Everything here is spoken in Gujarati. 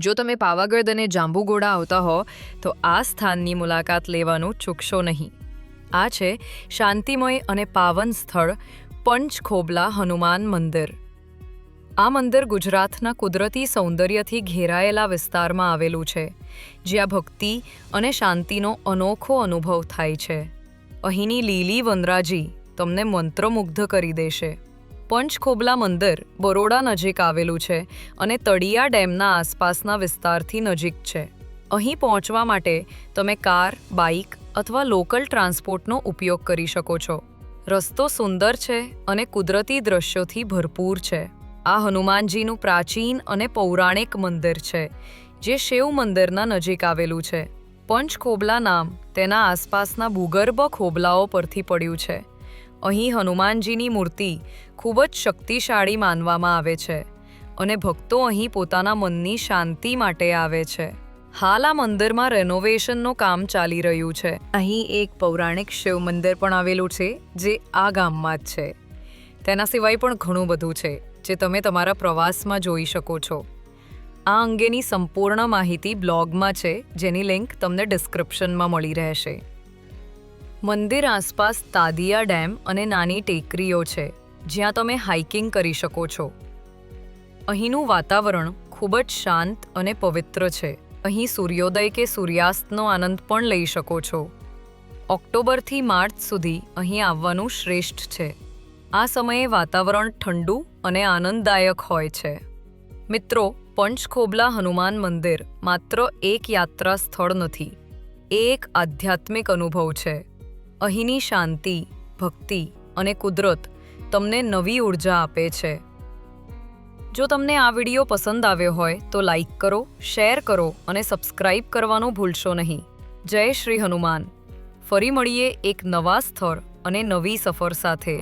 જો તમે પાવાગઢ અને જાંબુઘોડા આવતા હો તો આ સ્થાનની મુલાકાત લેવાનું ચૂકશો નહીં. આ છે શાંતિમય અને પાવન સ્થળ પંચખોબલા હનુમાન મંદિર. આ મંદિર ગુજરાતના કુદરતી સૌંદર્યથી ઘેરાયેલા વિસ્તારમાં આવેલું છે, જ્યાં ભક્તિ અને શાંતિનો અનોખો અનુભવ થાય છે. અહીંની લીલી વનરાજી તમને મંત્રમુગ્ધ કરી દેશે. પંચખોબલા મંદિર બરોડા નજીક આવેલું છે અને તળિયા ડેમના આસપાસના વિસ્તારથી નજીક છે. અહીં પહોંચવા માટે તમે કાર, બાઇક અથવા લોકલ ટ્રાન્સપોર્ટનો ઉપયોગ કરી શકો છો. રસ્તો સુંદર છે અને કુદરતી દ્રશ્યોથી ભરપૂર છે. આ હનુમાનજીનું પ્રાચીન અને પૌરાણિક મંદિર છે, જે શિવ મંદિરના નજીક આવેલું છે. પંચખોબલા નામ તેના આસપાસના ભૂગર્ભ ખોબલાઓ પરથી પડ્યું છે. અહીં હનુમાનજીની મૂર્તિ ખૂબ જ શક્તિશાળી માનવામાં આવે છે અને ભક્તો અહીં પોતાના મનની શાંતિ માટે આવે છે. હાલ આ મંદિરમાં રેનોવેશનનું કામ ચાલી રહ્યું છે. અહીં એક પૌરાણિક શિવ મંદિર પણ આવેલું છે, જે આ ગામમાં જ છે. તેના સિવાય પણ ઘણું બધું છે, જે તમે તમારા પ્રવાસમાં જોઈ શકો છો. આ અંગેની સંપૂર્ણ માહિતી બ્લોગમાં છે, જેની લિંક તમને ડિસ્ક્રિપ્શનમાં મળી રહેશે. મંદિર આસપાસ તાદિયા ડેમ અને નાની ટેકરીઓ છે, જ્યાં તમે હાઇકિંગ કરી શકો છો. અહીંનું વાતાવરણ ખૂબ જ શાંત અને પવિત્ર છે. અહીં સૂર્યોદય કે સૂર્યાસ્તનો આનંદ પણ લઈ શકો છો. ઓક્ટોબરથી માર્ચ સુધી અહીં આવવાનું શ્રેષ્ઠ છે. આ સમયે વાતાવરણ ઠંડુ અને આનંદદાયક હોય છે. મિત્રો, પંચખોબલા હનુમાન મંદિર માત્ર એક યાત્રા સ્થળ નથી, એ એક આધ્યાત્મિક અનુભવ છે. અહીંની શાંતિ, ભક્તિ અને કુદરત તમને નવી ઉર્જા આપે છે. જો તમને આ વિડીયો પસંદ આવ્યો હોય તો લાઈક કરો, શેર કરો અને સબસ્ક્રાઇબ કરવાનું ભૂલશો નહીં. જય શ્રી હનુમાન. ફરી મળીએ એક નવા સ્થળ અને નવી સફર સાથે.